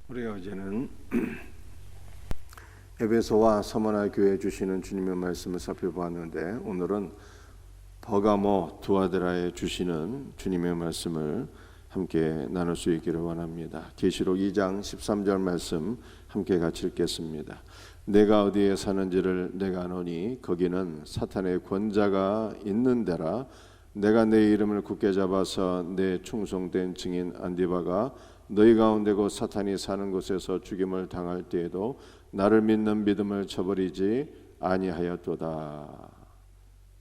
우리가 어제는 에베소와 서머나 교회에 주시는 주님의 말씀을 살펴보았는데, 오늘은 버가모 두아드라에 주시는 주님의 말씀을 함께 나눌 수 있기를 원합니다. 계시록 2장 13절 말씀 함께 같이 읽겠습니다. 내가 어디에 사는지를 내가 아노니 거기는 사탄의 권자가 있는 데라. 내가 내 이름을 굳게 잡아서 내 충성된 증인 안디바가 너희 가운데 곧 사탄이 사는 곳에서 죽임을 당할 때에도 나를 믿는 믿음을 저버리지 아니하였도다.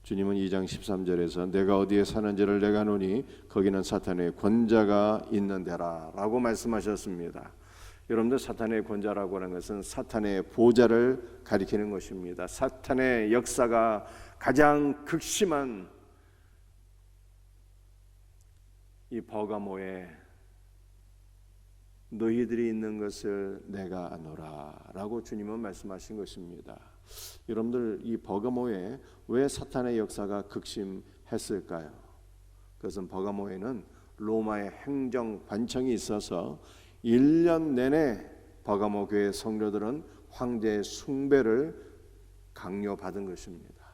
주님은 2장 13절에서 내가 어디에 사는지를 내가 아노니 거기는 사탄의 권자가 있는 데라 라고 말씀하셨습니다. 여러분들, 사탄의 권자라고 하는 것은 사탄의 보좌를 가리키는 것입니다. 사탄의 역사가 가장 극심한 이 버가모에 너희들이 있는 것을 내가 아노라 라고 주님은 말씀하신 것입니다. 여러분들, 이 버가모에 왜 사탄의 역사가 극심했을까요? 그것은 버가모에는 로마의 행정관청이 있어서 1년 내내 버가모 교회 성도들은 황제의 숭배를 강요받은 것입니다.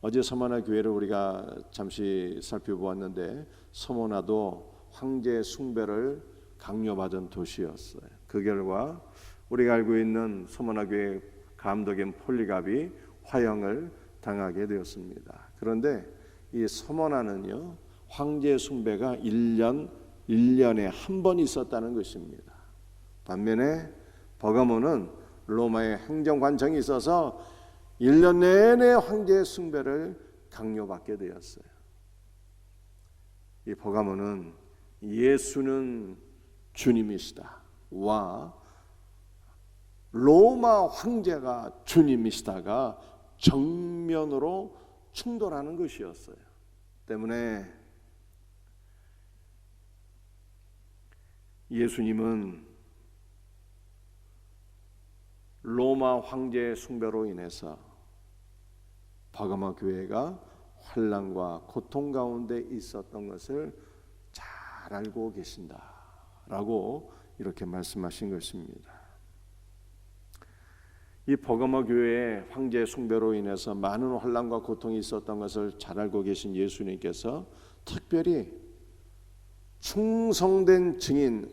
어제 서머나 교회를 우리가 잠시 살펴보았는데, 서머나도 황제의 숭배를 강요받은 도시였어요. 그 결과 우리가 알고 있는 서머나 교회 감독인 폴리갑이 화형을 당하게 되었습니다. 그런데 이 서머나는요, 황제 숭배가 1년에 한 번 있었다는 것입니다. 반면에 버가모는 로마의 행정관청이 있어서 1년 내내 황제 숭배를 강요받게 되었어요. 이 버가모는 예수는 주님이시다 와 로마 황제가 주님이시다가 정면으로 충돌하는 것이었어요. 때문에 예수님은 로마 황제의 숭배로 인해서 버가모 교회가 환난과 고통 가운데 있었던 것을 잘 알고 계신다라고 이렇게 말씀하신 것입니다. 이 버가모 교회의 황제 숭배로 인해서 많은 환난과 고통이 있었던 것을 잘 알고 계신 예수님께서 특별히 충성된 증인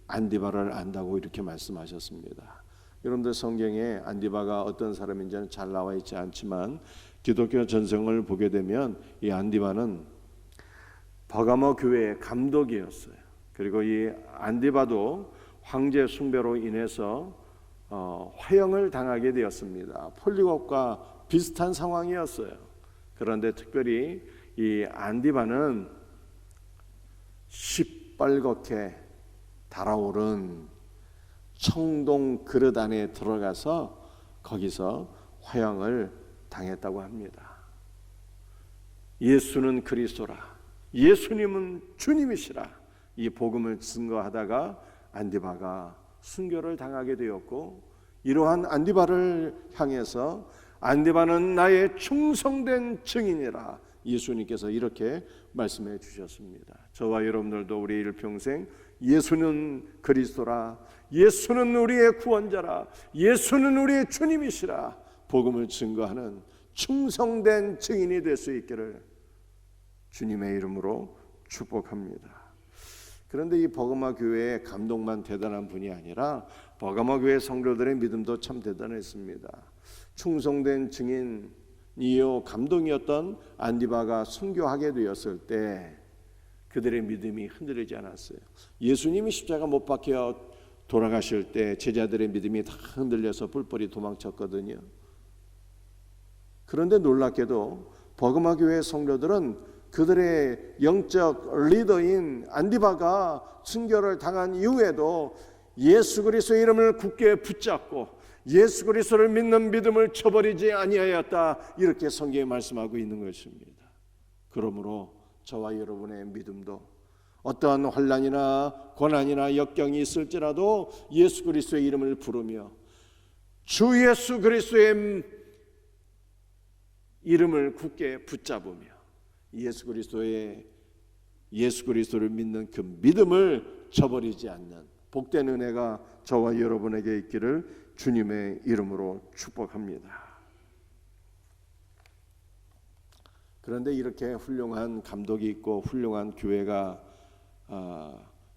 안디바를 안다고 이렇게 말씀하셨습니다. 여러분들, 성경에 안디바가 어떤 사람인지는 잘 나와 있지 않지만 기독교 전성을 보게 되면 이 안디바는 버가모 교회의 감독이었어요. 그리고 이 안디바도 황제 숭배로 인해서 화형을 당하게 되었습니다. 폴리갑과 비슷한 상황이었어요. 그런데 특별히 이 안디바는 시뻘겋게 달아오른 청동 그릇 안에 들어가서 거기서 화형을 당했다고 합니다. 예수는 그리스도라, 예수님은 주님이시라, 이 복음을 증거하다가 안디바가 순교를 당하게 되었고, 이러한 안디바를 향해서 안디바는 나의 충성된 증인이라 예수님께서 이렇게 말씀해 주셨습니다. 저와 여러분들도 우리 일평생 예수는 그리스도라, 예수는 우리의 구원자라, 예수는 우리의 주님이시라 복음을 증거하는 충성된 증인이 될 수 있기를 주님의 이름으로 축복합니다. 그런데 이 버가모 교회의 감독만 대단한 분이 아니라 버가모 교회 성도들의 믿음도 참 대단했습니다. 충성된 증인이요 감동이었던 안디바가 순교하게 되었을 때 그들의 믿음이 흔들리지 않았어요. 예수님이 십자가 못 박혀 돌아가실 때 제자들의 믿음이 다 흔들려서 뿔뿔이 도망쳤거든요. 그런데 놀랍게도 버가모 교회 성도들은 그들의 영적 리더인 안디바가 순교를 당한 이후에도 예수 그리스도의 이름을 굳게 붙잡고 예수 그리스도를 믿는 믿음을 저버리지 아니하였다, 이렇게 성경에 말씀하고 있는 것입니다. 그러므로 저와 여러분의 믿음도 어떠한 환난이나 고난이나 역경이 있을지라도 예수 그리스도의 이름을 부르며 주 예수 그리스도의 이름을 굳게 붙잡으며 예수 그리스도를 믿는 그 믿음을 저버리지 않는 복된 은혜가 저와 여러분에게 있기를 주님의 이름으로 축복합니다. 그런데 이렇게 훌륭한 감독이 있고 훌륭한 교회가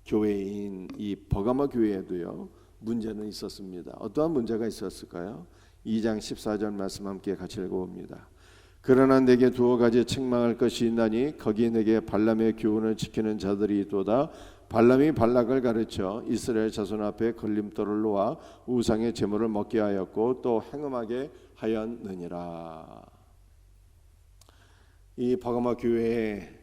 교회인 이 버가모 교회에도요 문제는 있었습니다. 어떠한 문제가 있었을까요? 2장 14절 말씀 함께 같이 읽어봅니다. 그러나 내게 두어 가지 책망할 것이 있나니 거기 내게 발람의 교훈을 지키는 자들이 있도다. 발람이 발락을 가르쳐 이스라엘 자손 앞에 걸림돌을 놓아 우상의 제물을 먹게 하였고 또 행음하게 하였느니라. 이 버가모 교회에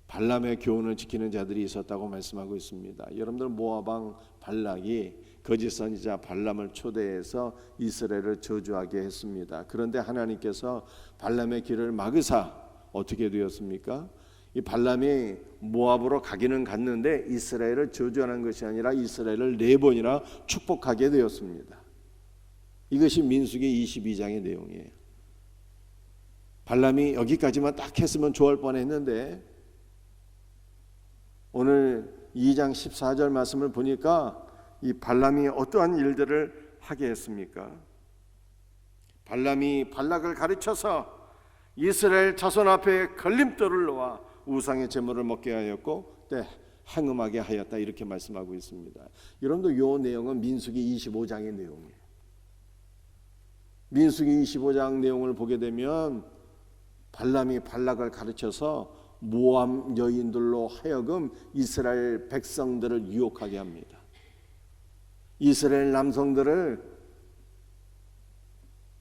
발람의 교훈을 지키는 자들이 있었다고 말씀하고 있습니다. 여러분들 모압 왕 발락이 거짓 선지자 발람을 초대해서 이스라엘을 저주하게 했습니다. 그런데 하나님께서 발람의 길을 막으사 어떻게 되었습니까? 이 발람이 모압으로 가기는 갔는데 이스라엘을 저주하는 것이 아니라 이스라엘을 4번이나 축복하게 되었습니다. 이것이 민수기 22장의 내용이에요. 발람이 여기까지만 딱 했으면 좋을 뻔했는데 오늘 2장 14절 말씀을 보니까 이 발람이 어떠한 일들을 하게 했습니까? 발람이 발락을 가르쳐서 이스라엘 자손 앞에 걸림돌을 놓아 우상의 제물을 먹게 하였고 때 행음하게 하였다 이렇게 말씀하고 있습니다. 여러분도 이 내용은 민수기 25장의 내용이에요. 민수기 25장 내용을 보게 되면 발람이 발락을 가르쳐서 모압 여인들로 하여금 이스라엘 백성들을 유혹하게 합니다. 이스라엘 남성들을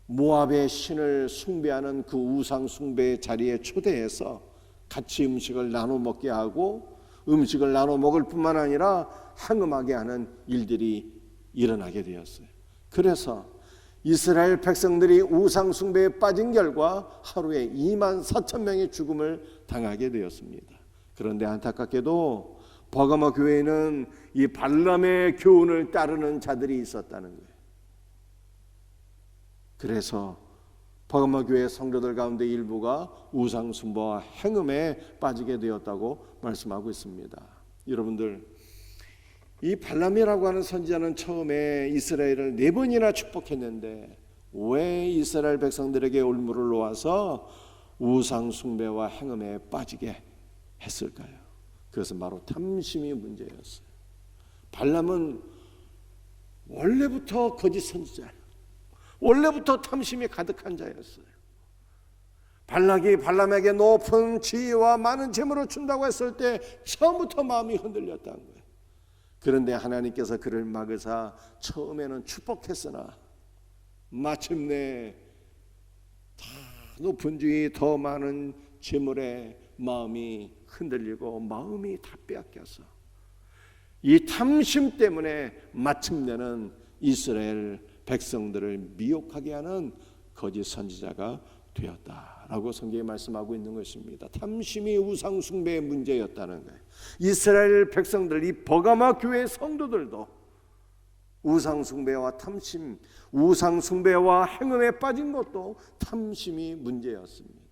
모압의 신을 숭배하는 그 우상 숭배의 자리에 초대해서 같이 음식을 나눠 먹게 하고 음식을 나눠 먹을 뿐만 아니라 행음하게 하는 일들이 일어나게 되었어요. 그래서 이스라엘 백성들이 우상 숭배에 빠진 결과 하루에 2만 4천 명의 죽음을 당하게 되었습니다. 그런데 안타깝게도 버가모 교회에는 이 발람의 교훈을 따르는 자들이 있었다는 거예요. 그래서 버가모 교회 성도들 가운데 일부가 우상 숭배와 행음에 빠지게 되었다고 말씀하고 있습니다. 여러분들, 이 발람이라고 하는 선지자는 처음에 이스라엘을 4번이나 축복했는데 왜 이스라엘 백성들에게 올무를 놓아서 우상 숭배와 행음에 빠지게 했을까요? 그것은 바로 탐심이 문제였어요. 발람은 원래부터 거짓 선지자예요. 원래부터 탐심이 가득한 자였어요. 발락이 발람에게 높은 지위와 많은 재물을 준다고 했을 때 처음부터 마음이 흔들렸다는 거예요. 그런데 하나님께서 그를 막으사 처음에는 축복했으나 마침내 더 높은 지위, 더 많은 재물에 마음이 흔들리고 마음이 다 빼앗겨서 이 탐심 때문에 마침내는 이스라엘 백성들을 미혹하게 하는 거짓 선지자가 되었다라고 성경이 말씀하고 있는 것입니다. 탐심이 우상 숭배의 문제였다는 거예요. 이스라엘 백성들, 이 버가모 교회 성도들도 우상 숭배와 탐심, 우상 숭배와 행음에 빠진 것도 탐심이 문제였습니다.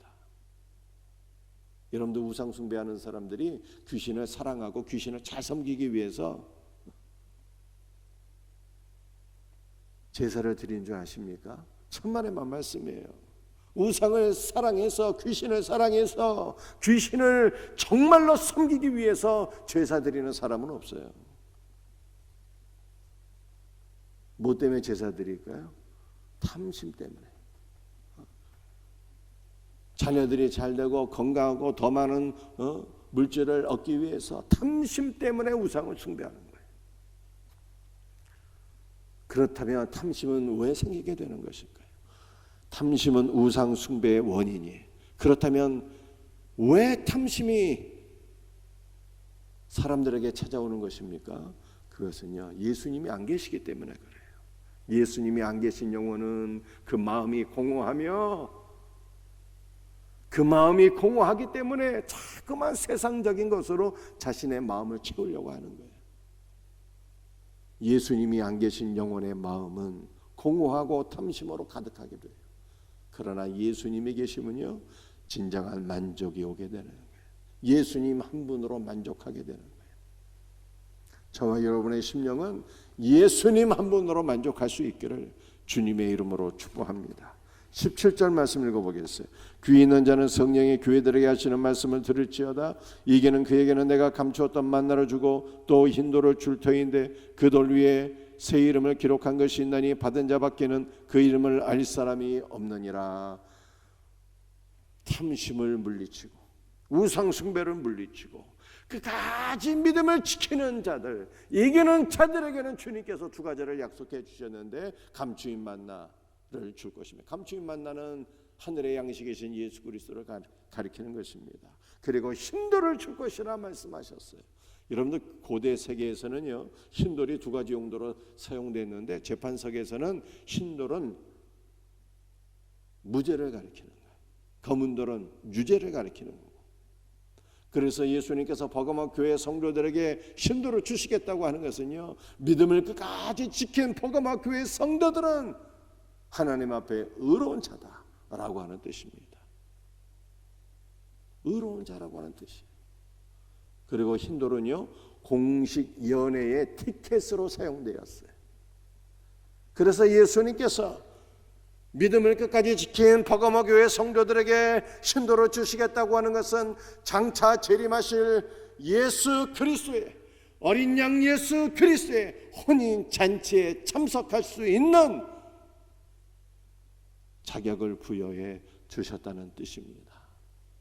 여러분들 우상 숭배하는 사람들이 귀신을 사랑하고 귀신을 잘 섬기기 위해서 제사를 드린 줄 아십니까? 천만의 말씀이에요. 우상을 사랑해서 귀신을 사랑해서 귀신을 정말로 섬기기 위해서 제사 드리는 사람은 없어요. 뭐 때문에 제사 드릴까요? 탐심 때문에. 자녀들이 잘되고 건강하고 더 많은 물질을 얻기 위해서 탐심 때문에 우상을 숭배하는 거예요. 그렇다면 탐심은 왜 생기게 되는 것일까요? 탐심은 우상 숭배의 원인이에요. 그렇다면 왜 탐심이 사람들에게 찾아오는 것입니까? 그것은요, 예수님이 안 계시기 때문에 그래요. 예수님이 안 계신 영혼은 그 마음이 공허하며 그 마음이 공허하기 때문에 자꾸만 세상적인 것으로 자신의 마음을 채우려고 하는 거예요. 예수님이 안 계신 영혼의 마음은 공허하고 탐심으로 가득하게 돼요. 그러나 예수님이 계시면요, 진정한 만족이 오게 되는 거예요. 예수님 한 분으로 만족하게 되는 거예요. 저와 여러분의 심령은 예수님 한 분으로 만족할 수 있기를 주님의 이름으로 축복합니다. 17절 말씀 읽어보겠어요. 귀 있는 자는 성령이 교회들에게 하시는 말씀을 들을지어다. 이게는 그에게는 내가 감추었던 만나를 주고 또 흰돌을 줄 터인데 그 돌 위에 새 이름을 기록한 것이 있나니 받은 자밖에는 그 이름을 알 사람이 없느니라. 탐심을 물리치고 우상 숭배를 물리치고 그까지 믿음을 지키는 자들, 이기는 자들에게는 주님께서 두 가지를 약속해 주셨는데 감추인 만나를 줄 것입니다. 감추인 만나는 하늘의 양식이신 예수 그리스도를 가리키는 것입니다. 그리고 흰돌을 줄 것이라 말씀하셨어요. 여러분들 고대 세계에서는요, 흰돌이 두 가지 용도로 사용됐는데 재판석에서는 흰돌은 무죄를 가리키는 거예요. 검은 돌은 유죄를 가리키는 거고. 그래서 예수님께서 버가모 교회 성도들에게 흰돌을 주시겠다고 하는 것은요, 믿음을 끝까지 지킨 버가모 교회 성도들은 하나님 앞에 의로운 자다라고 하는 뜻입니다. 의로운 자라고 하는 뜻이에요. 그리고 흰돌은요, 공식 연회의 티켓으로 사용되었어요. 그래서 예수님께서 믿음을 끝까지 지킨 버가모 교회 성도들에게 흰돌을 주시겠다고 하는 것은 장차 재림하실 예수 그리스도의, 어린 양 예수 그리스도의 혼인 잔치에 참석할 수 있는 자격을 부여해 주셨다는 뜻입니다.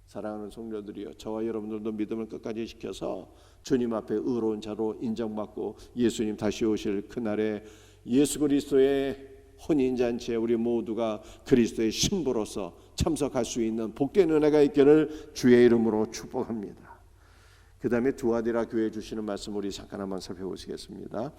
사랑하는 성도들이여, 저와 여러분들도 믿음을 끝까지 지켜서 주님 앞에 의로운 자로 인정받고 예수님 다시 오실 그날에 예수 그리스도의 혼인잔치에 우리 모두가 그리스도의 신부로서 참석할 수 있는 복된 은혜가 있기를 주의 이름으로 축복합니다. 그 다음에 두아디라 교회에 주시는 말씀 우리 잠깐 한번 살펴보시겠습니다.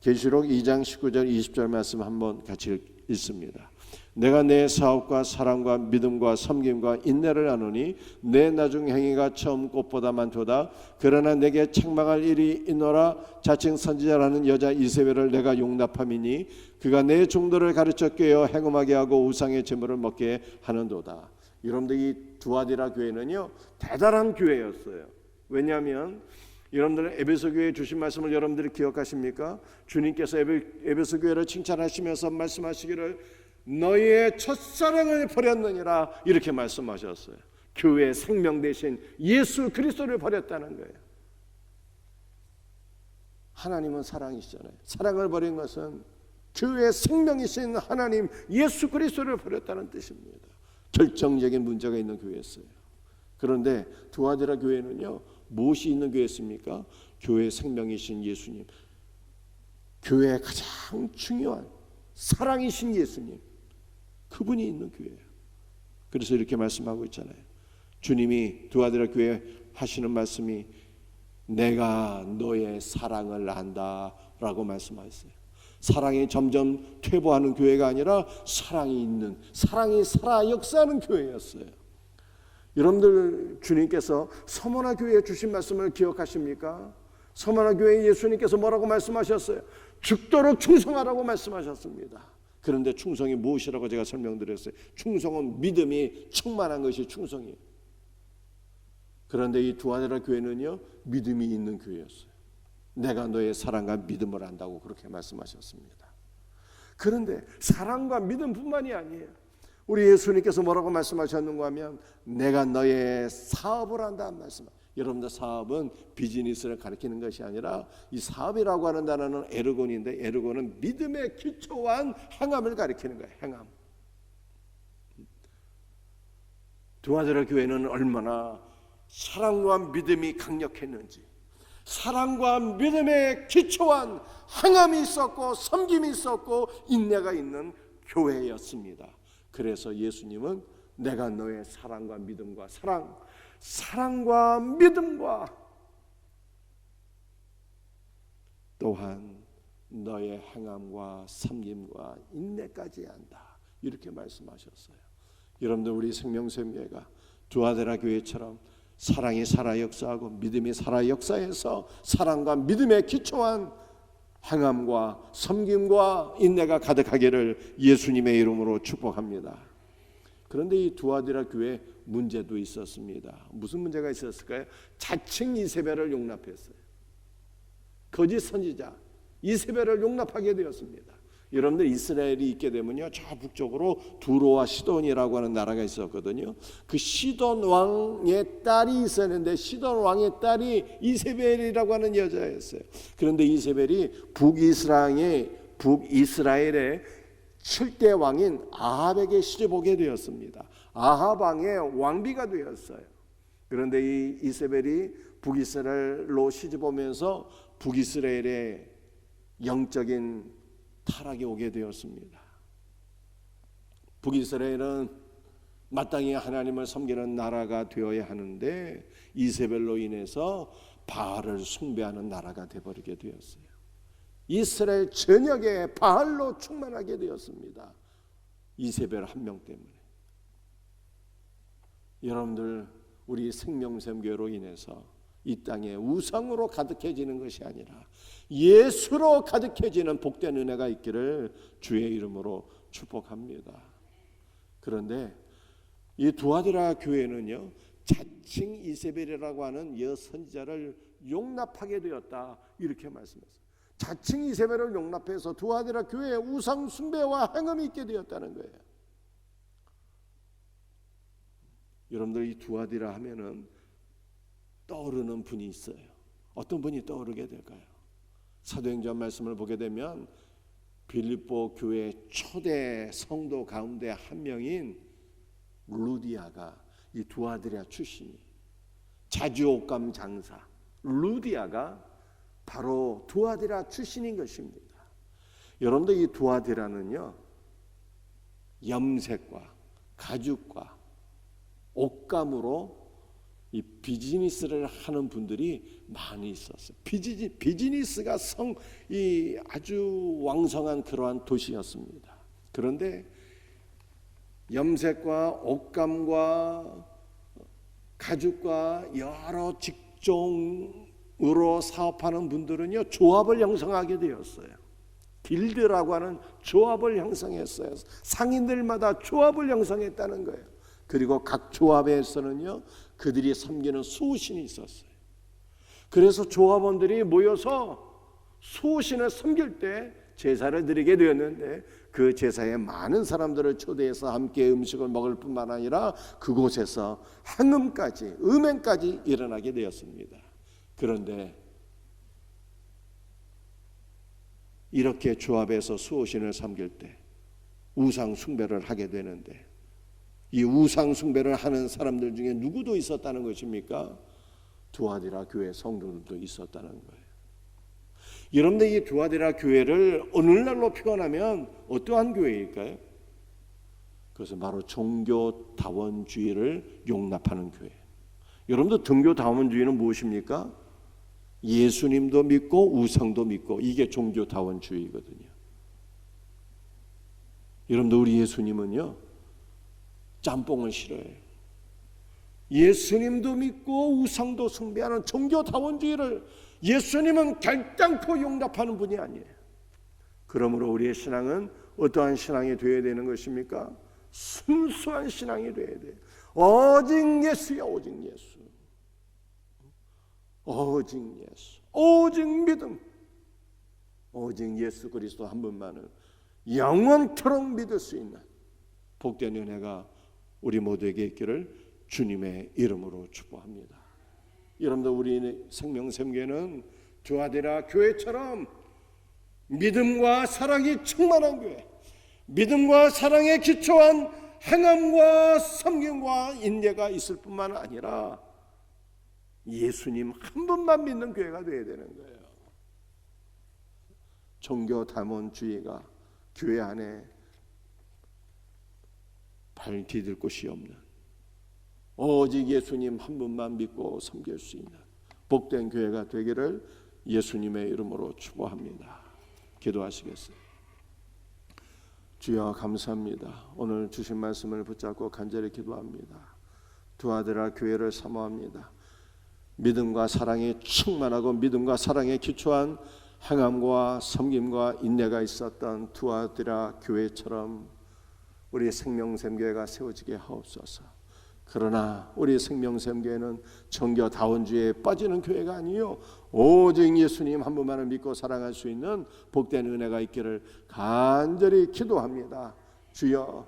계시록 2장 19절 20절 말씀 한번 같이 읽습니다. 내가 내 사업과 사랑과 믿음과 섬김과 인내를 나누니 내 나중 행위가 처음 꽃보다 많도다. 그러나 내게 책망할 일이 있노라. 자칭 선지자라는 여자 이세벨을 내가 용납함이니 그가 내 종들을 가르쳐 꿰어 행음하게 하고 우상의 제물을 먹게 하는도다. 여러분들 이 두아디라 교회는요, 대단한 교회였어요. 왜냐하면 여러분들 에베소 교회에 주신 말씀을 여러분들이 기억하십니까? 주님께서 에베소 교회를 칭찬하시면서 말씀하시기를 너희의 첫사랑을 버렸느니라 이렇게 말씀하셨어요. 교회의 생명 대신 예수 그리스도를 버렸다는 거예요. 하나님은 사랑이시잖아요. 사랑을 버린 것은 교회의 생명이신 하나님 예수 그리스도를 버렸다는 뜻입니다. 결정적인 문제가 있는 교회였어요. 그런데 두아디라 교회는요, 무엇이 있는 교회였습니까? 교회의 생명이신 예수님, 교회의 가장 중요한 사랑이신 예수님, 그분이 있는 교회예요. 그래서 이렇게 말씀하고 있잖아요. 주님이 두아디라 교회에 하시는 말씀이 내가 너의 사랑을 안다 라고 말씀하셨어요. 사랑이 점점 퇴보하는 교회가 아니라 사랑이 있는, 사랑이 살아 역사하는 교회였어요. 여러분들 주님께서 서머나 교회에 주신 말씀을 기억하십니까? 서머나 교회에 예수님께서 뭐라고 말씀하셨어요? 죽도록 충성하라고 말씀하셨습니다. 그런데 충성이 무엇이라고 제가 설명드렸어요. 충성은 믿음이 충만한 것이 충성이에요. 그런데 이 두아디라 교회는요, 믿음이 있는 교회였어요. 내가 너의 사랑과 믿음을 안다고 그렇게 말씀하셨습니다. 그런데 사랑과 믿음뿐만이 아니에요. 우리 예수님께서 뭐라고 말씀하셨는가 하면 내가 너의 사업을 한다는 말씀. 여러분들 사업은 비즈니스를 가리키는 것이 아니라 이 사업이라고 하는 단어는 에르곤인데 에르곤은 믿음의 기초한 행함을 가리키는 거예요. 행함. 두아디라 교회는 얼마나 사랑과 믿음이 강력했는지, 사랑과 믿음의 기초한 행함이 있었고 섬김이 있었고 인내가 있는 교회였습니다. 그래서 예수님은 내가 너의 사랑과 믿음과 사랑과 믿음과 또한 너의 행함과 섬김과 인내까지 한다 이렇게 말씀하셨어요. 여러분들 우리 생명샘교회가 두아디라 교회처럼 사랑이 살아 역사하고 믿음이 살아 역사해서 사랑과 믿음에 기초한 행함과 섬김과 인내가 가득하기를 예수님의 이름으로 축복합니다. 그런데 이 두아디라 교회 문제도 있었습니다. 무슨 문제가 있었을까요? 자칭 이세벨을 용납했어요. 거짓 선지자 이세벨을 용납하게 되었습니다. 여러분들 이스라엘이 있게 되면요, 저 북쪽으로 두로와 시돈이라고 하는 나라가 있었거든요. 그 시돈 왕의 딸이 있었는데 시돈 왕의 딸이 이세벨이라고 하는 여자였어요. 그런데 이세벨이 북이스라엘의 7대 왕인 아합에게 시집오게 되었습니다. 아합 왕의 왕비가 되었어요. 그런데 이 이세벨이 북이스라엘로 시집오면서 북이스라엘의 영적인 타락이 오게 되었습니다. 북이스라엘은 마땅히 하나님을 섬기는 나라가 되어야 하는데 이세벨로 인해서 바알을 숭배하는 나라가 되어버리게 되었어요. 이스라엘 전역에 바알로 충만하게 되었습니다. 이세벨 한 명 때문에. 여러분들, 우리 생명샘교로 인해서 이 땅에 우상으로 가득해지는 것이 아니라 예수로 가득해지는 복된 은혜가 있기를 주의 이름으로 축복합니다. 그런데 이 두아디라 교회는요, 자칭 이세벨이라고 하는 여선지자를 용납하게 되었다, 이렇게 말씀했어요. 자칭 이세벨을 용납해서 두아디라 교회에 우상 숭배와 행음이 있게 되었다는 거예요. 여러분들, 이 두아디라 하면은 떠오르는 분이 있어요. 어떤 분이 떠오르게 될까요? 사도행전 말씀을 보게 되면 빌립보 교회 초대 성도 가운데 한 명인 루디아가 이 두아디라 출신이, 자주옷감 장사 루디아가 바로 두아디라 출신인 것입니다. 여러분들, 이 두아디라는요, 염색과 가죽과 옷감으로 이 비즈니스를 하는 분들이 많이 있었어요. 비즈니스가 이 아주 왕성한 그러한 도시였습니다. 그런데 염색과 옷감과 가죽과 여러 직종으로 사업하는 분들은요, 조합을 형성하게 되었어요. 길드라고 하는 조합을 형성했어요. 상인들마다 조합을 형성했다는 거예요. 그리고 각 조합에서는요, 그들이 섬기는 수호신이 있었어요. 그래서 조합원들이 모여서 수호신을 섬길 때 제사를 드리게 되었는데, 그 제사에 많은 사람들을 초대해서 함께 음식을 먹을 뿐만 아니라 그곳에서 행음까지, 음행까지 일어나게 되었습니다. 그런데 이렇게 조합해서 수호신을 섬길 때 우상 숭배를 하게 되는데, 이 우상 숭배를 하는 사람들 중에 누구도 있었다는 것입니까? 두아디라 교회 성도들도 있었다는 거예요. 여러분들, 이 두아디라 교회를 오늘날로 표현하면 어떠한 교회일까요? 그것은 바로 종교다원주의를 용납하는 교회. 여러분들, 종교다원주의는 무엇입니까? 예수님도 믿고 우상도 믿고, 이게 종교다원주의거든요. 여러분들, 우리 예수님은요, 짬뽕을 싫어해요. 예수님도 믿고 우상도 숭배하는 종교다원주의를 예수님은 결단코 용납하는 분이 아니에요. 그러므로 우리의 신앙은 어떠한 신앙이 되어야 되는 것입니까? 순수한 신앙이 되어야 돼요. 오직 예수야, 오직 예수. 오직 예수, 오직 믿음, 오직 예수 그리스도 한 분만을 영원토록 믿을 수 있는 복된 은혜가 우리 모두에게 있기를 주님의 이름으로 축복합니다. 여러분들, 우리 생명샘교회는 두아디라 교회처럼 믿음과 사랑이 충만한 교회, 믿음과 사랑에 기초한 행함과 섬김과 인내가 있을 뿐만 아니라 예수님 한 분만 믿는 교회가 되어야 되는 거예요. 종교다원주의가 교회 안에 발 디딜 곳이 없는, 오직 예수님 한 분만 믿고 섬길 수 있는 복된 교회가 되기를 예수님의 이름으로 축복합니다. 기도하시겠어요? 주여, 감사합니다. 오늘 주신 말씀을 붙잡고 간절히 기도합니다. 두아디라 교회를 사모합니다. 믿음과 사랑에 충만하고 믿음과 사랑에 기초한 행함과 섬김과 인내가 있었던 두아디라 교회처럼 우리 생명샘교회가 세워지게 하옵소서. 그러나 우리 생명샘교회는 정겨다원주의에 빠지는 교회가 아니요, 오직 예수님 한 분만을 믿고 사랑할 수 있는 복된 은혜가 있기를 간절히 기도합니다. 주여,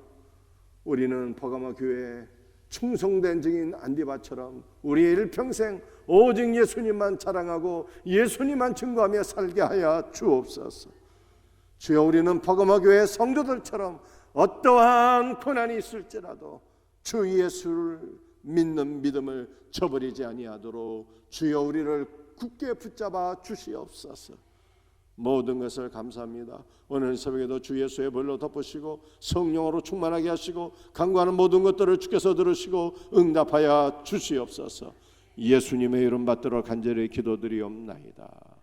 우리는 버가모 교회에 충성된 증인 안디바처럼 우리의 일평생 오직 예수님만 자랑하고 예수님만 증거하며 살게 하여 주옵소서. 주여, 우리는 버가모 교회 성도들처럼 어떠한 고난이 있을지라도 주 예수를 믿는 믿음을 저버리지 아니하도록 주여 우리를 굳게 붙잡아 주시옵소서. 모든 것을 감사합니다. 오늘 새벽에도 주 예수의 벌로 덮으시고 성령으로 충만하게 하시고 간구하는 모든 것들을 주께서 들으시고 응답하여 주시옵소서. 예수님의 이름 받들어 간절히 기도드리옵나이다.